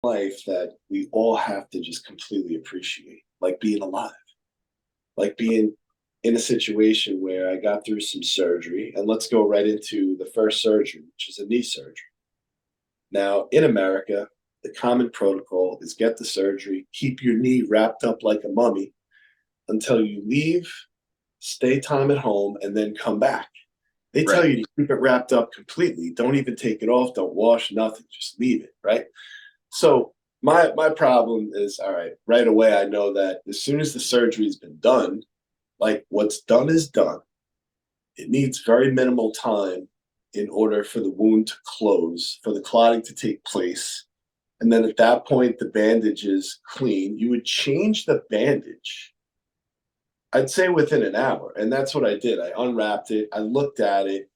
life that we all have to just completely appreciate, like being alive, like being in a situation where I got through some surgery. And let's go right into the first surgery, which is a knee surgery. Now, in America, the common protocol is get the surgery, keep your knee wrapped up like a mummy until you leave, stay time at home, and then come back. They tell Right. you to keep it wrapped up completely. Don't even take it off. Don't wash nothing. Just leave it. Right. So my problem is, all right. Right away, I know that as soon as the surgery's been done, like what's done is done. It needs very minimal time in order for the wound to close, for the clotting to take place. And then at that point, the bandage is clean. You would change the bandage, I'd say within an hour. And that's what I did. I unwrapped it, I looked at it,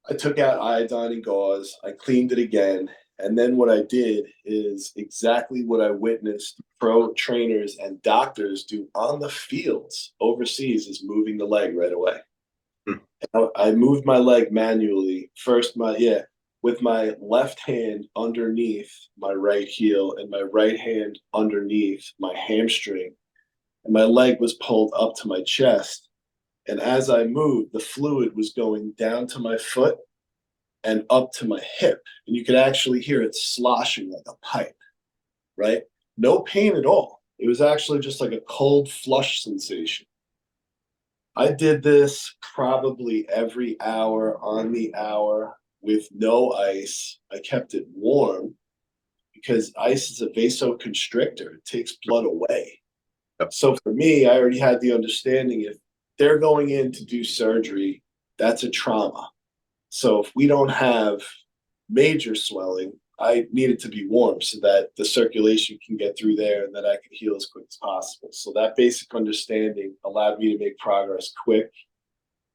I took out iodine and gauze, I cleaned it again. And then what I did is exactly what I witnessed pro trainers and doctors do on the fields overseas is moving the leg right away. Hmm. I moved my leg manually. First, with my left hand underneath my right heel and my right hand underneath my hamstring, and my leg was pulled up to my chest. And as I moved, the fluid was going down to my foot and up to my hip, and you could actually hear it sloshing like a pipe. Right? No pain at all. It was actually just like a cold flush sensation. I did this probably every hour on the hour with no ice. I kept it warm because ice is a vasoconstrictor. It takes blood away. Yep. So for me, I already had the understanding if they're going in to do surgery, that's a trauma. So if we don't have major swelling, I need it to be warm so that the circulation can get through there and that I can heal as quick as possible. So that basic understanding allowed me to make progress quick.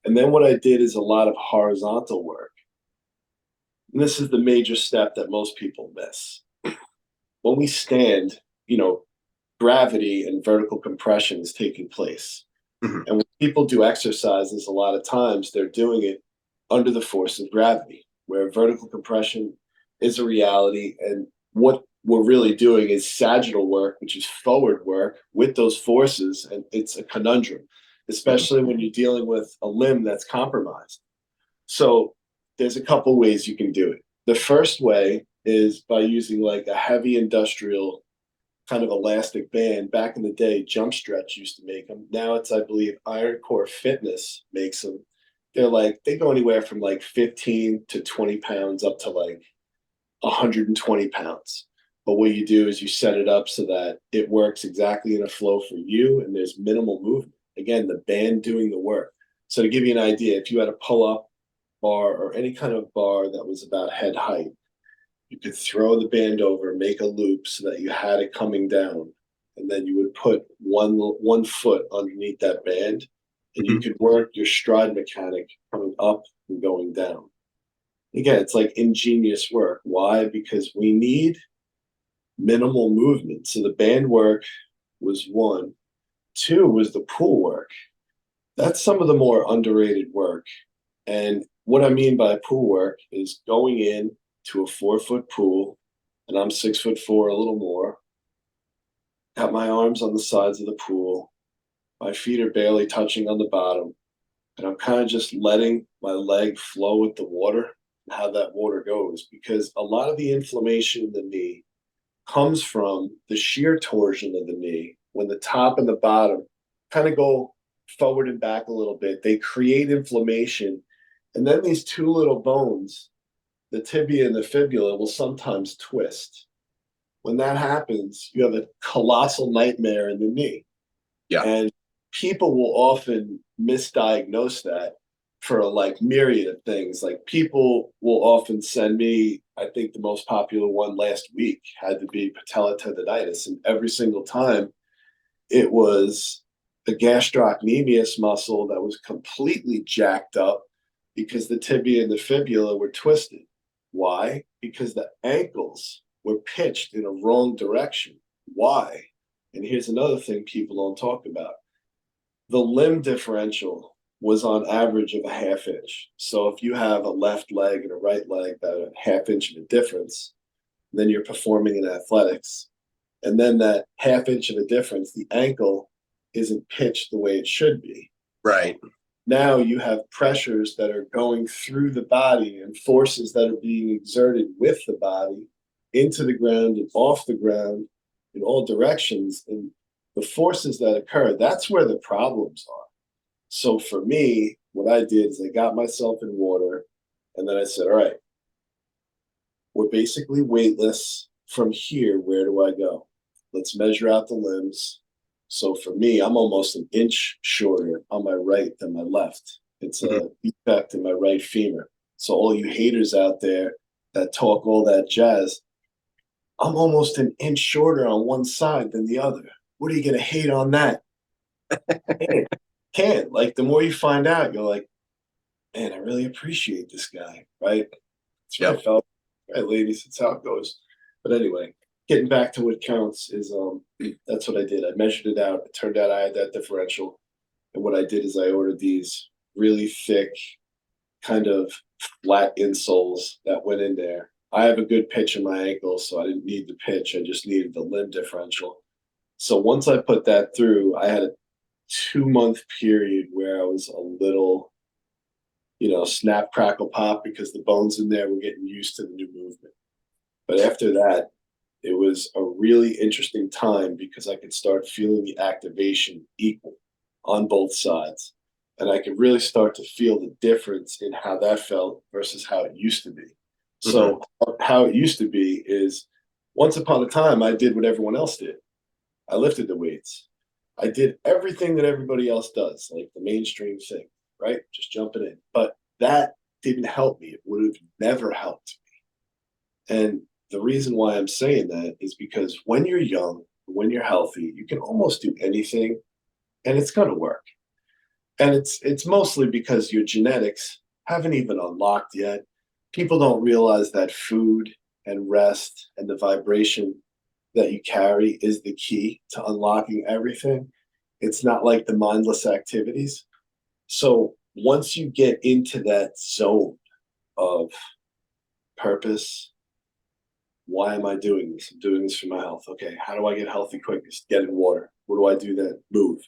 And then what I did is a lot of horizontal work. And this is the major step that most people miss. When we stand, you know, gravity and vertical compression is taking place. Mhm. And when people do exercises, a lot of times they're doing it under the force of gravity, where vertical compression is a reality. And what we're really doing is sagittal work, which is forward work with those forces. And it's a conundrum, Mhm. especially when you're dealing with a limb that's compromised. So there's a couple ways you can do it. The first way is by using like a heavy industrial kind of elastic band. Back in the day, Jump Stretch used to make them. Now it's, I believe, Iron Core Fitness makes them. They go anywhere from like 15 to 20 pounds up to like 120 pounds. But what you do is you set it up so that it works exactly in a flow for you and there's minimal movement. Again, the band doing the work. So to give you an idea, if you had a pull up bar or any kind of bar that was about head height, you could throw the band over, make a loop so that you had it coming down, and then you would put one foot underneath that band, and you Mhm. could work your stride mechanic coming up and going down. Again, it's like ingenious work. Why? Because we need minimal movement. So the band work was one. Two was the pool work. That's some of the more underrated work. And what I mean by pool work is going in to a 4 foot pool, and I'm 6'4", a little more. Got my arms on the sides of the pool. My feet are barely touching on the bottom, and I'm kind of just letting my leg flow with the water and how that water goes. Because a lot of the inflammation in the knee comes from the shear torsion of the knee when the top and the bottom kind of go forward and back a little bit. They create inflammation. And then these two little bones, the tibia and the fibula, will sometimes twist. When that happens, you have a colossal nightmare in the knee. Yeah. And people will often misdiagnose that for like myriad of things. Like people will often send me, I think the most popular one last week had to be patella tendonitis. And every single time it was the gastrocnemius muscle that was completely jacked up because the tibia and the fibula were twisted. Why? Because the ankles were pitched in a wrong direction. Why? And here's another thing people don't talk about. The limb differential was on average of a half inch. So if you have a left leg and a right leg that are a half inch of a difference, then you're performing in athletics. And then that half inch of a difference, the ankle isn't pitched the way it should be. Right. Now you have pressures that are going through the body and forces that are being exerted with the body into the ground and off the ground in all directions. And the forces that occur, that's where the problems are. So for me, what I did is I got myself in water and then I said, all right, we're basically weightless. From here, where do I go? Let's measure out the limbs. So for me, I'm almost an inch shorter on my right than my left. It's a defect in my right femur. So all you haters out there that talk all that jazz, I'm almost an inch shorter on one side than the other. What are you going to hate on that? Can't. Like, the more you find out, you're like, man, I really appreciate this guy, right? That's what I Yep. felt. Right, ladies, that's how it goes. But anyway, getting back to what counts is that's what I did. I measured it out. It turned out I had that differential. And what I did is I ordered these really thick, kind of flat insoles that went in there. I have a good pitch in my ankle, so I didn't need the pitch. I just needed the limb differential. So once I put that through, I had a 2-month period where I was a little, snap, crackle, pop, because the bones in there were getting used to the new movement. But after that, it was a really interesting time because I could start feeling the activation equal on both sides. And I could really start to feel the difference in how that felt versus how it used to be. So how it used to be is, once upon a time, I did what everyone else did. I lifted the weights. I did everything that everybody else does, like the mainstream thing, right? Just jumping in. But that didn't help me. It would have never helped me. And the reason why I'm saying that is because when you're young, when you're healthy, you can almost do anything and it's going to work. And it's mostly because your genetics haven't even unlocked yet. People don't realize that food and rest and the vibration that you carry is the key to unlocking everything. It's not like the mindless activities. So once you get into that zone of purpose, why am I doing this? I'm doing this for my health. Okay, how do I get healthy quickest? Get in water. What do I do then? Move.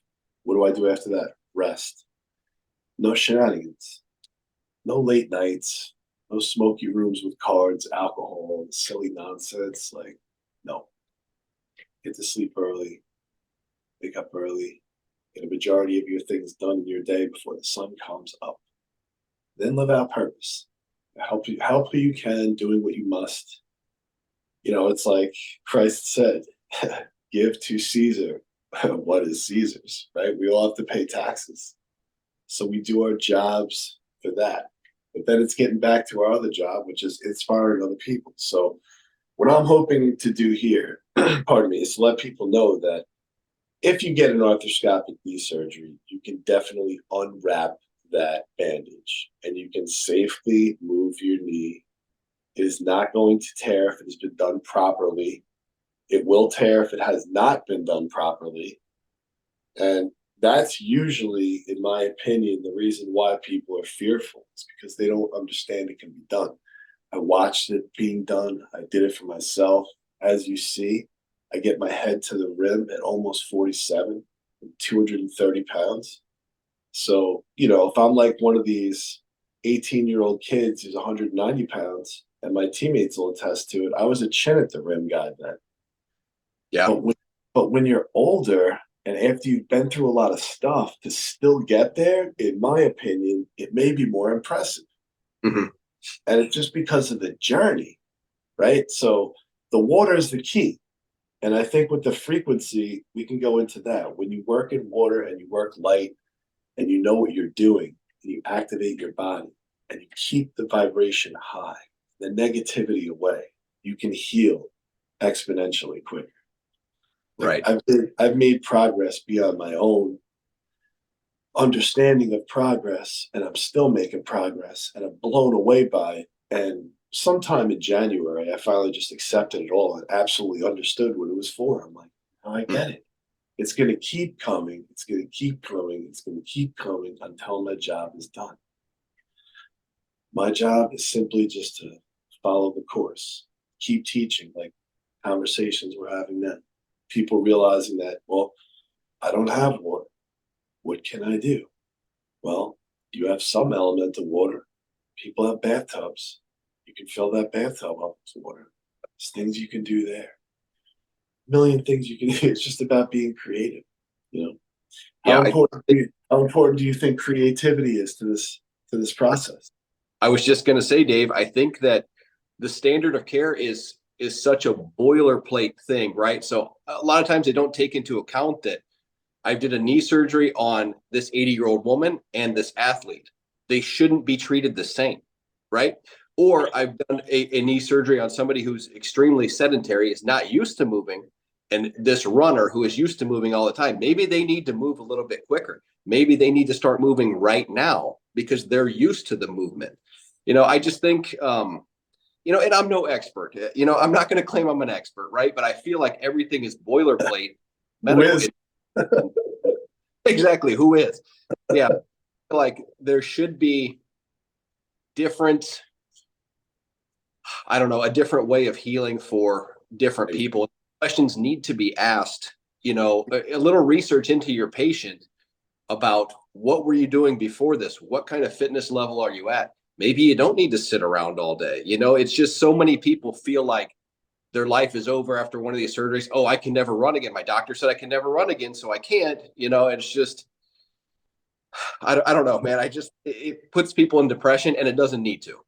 What do I do after that? Rest. No shenanigans. No late nights. No smoky rooms with cards, alcohol, silly nonsense. Like, no. Get to sleep early. Wake up early. Get a majority of your things done in your day before the sun comes up. Then live out purpose. Help who you can, doing what you must. It's like Christ said, give to Caesar what is Caesar's, right? We all have to pay taxes. So we do our jobs for that. But then it's getting back to our other job, which is inspiring other people. So what I'm hoping to do here, pardon me, is to let people know that if you get an arthroscopic knee surgery, you can definitely unwrap that bandage and you can safely move your knee. It is not going to tear if it has been done properly. It will tear if it has not been done properly. And that's usually, in my opinion, the reason why people are fearful. It's because they don't understand it can be done. I watched it being done. I did it for myself. As you see, I get my head to the rim at almost 47, 230 pounds. So, if I'm like one of these 18-year-old kids who's 190 pounds, and my teammates will attest to it, I was a chin at the rim guy then. Yeah. But when you're older and after you've been through a lot of stuff, to still get there, in my opinion, it may be more impressive. And it's just because of the journey, right? So the water is the key. And I think with the frequency, we can go into that. When you work in water and you work light and you know what you're doing, and you activate your body and you keep the vibration high, the negativity away, you can heal exponentially quicker. Right. I've made progress beyond my own understanding of progress, and I'm still making progress, and I'm blown away by it. And sometime in January, I finally just accepted it all and absolutely understood what it was for. I'm like, oh, I get it. It's going to keep coming. It's going to keep growing. It's going to keep coming until my job is done. My job is simply just to follow the course. keep teaching, like conversations we're having now. People realizing that, well, I don't have water. What can I do? Well, you have some element of water. People have bathtubs. You can fill that bathtub up with water. There's things you can do there. A million things you can do. It's just about being creative. You know, Yeah. how important do you think creativity is to this process? I was just going to say, Dave, I think that the standard of care is such a boilerplate thing, right? So a lot of times they don't take into account that I did a knee surgery on this 80-year-old woman and this athlete. They shouldn't be treated the same, right? Or I've done a knee surgery on somebody who's extremely sedentary, is not used to moving, and this runner who is used to moving all the time. Maybe they need to move a little bit quicker. Maybe they need to start moving right now because they're used to the movement. I just think, and I'm no expert. I'm not going to claim I'm an expert, right? But I feel like everything is boilerplate. Who Medical, is? exactly. Who is? Yeah. Like there should be different, I don't know, a different way of healing for different people. Questions need to be asked, a little research into your patient about what were you doing before this? What kind of fitness level are you at? Maybe you don't need to sit around all day. It's just so many people feel like their life is over after one of these surgeries. Oh, I can never run again. My doctor said I can never run again, so I can't. It's just, I don't know, man. It puts people in depression and it doesn't need to.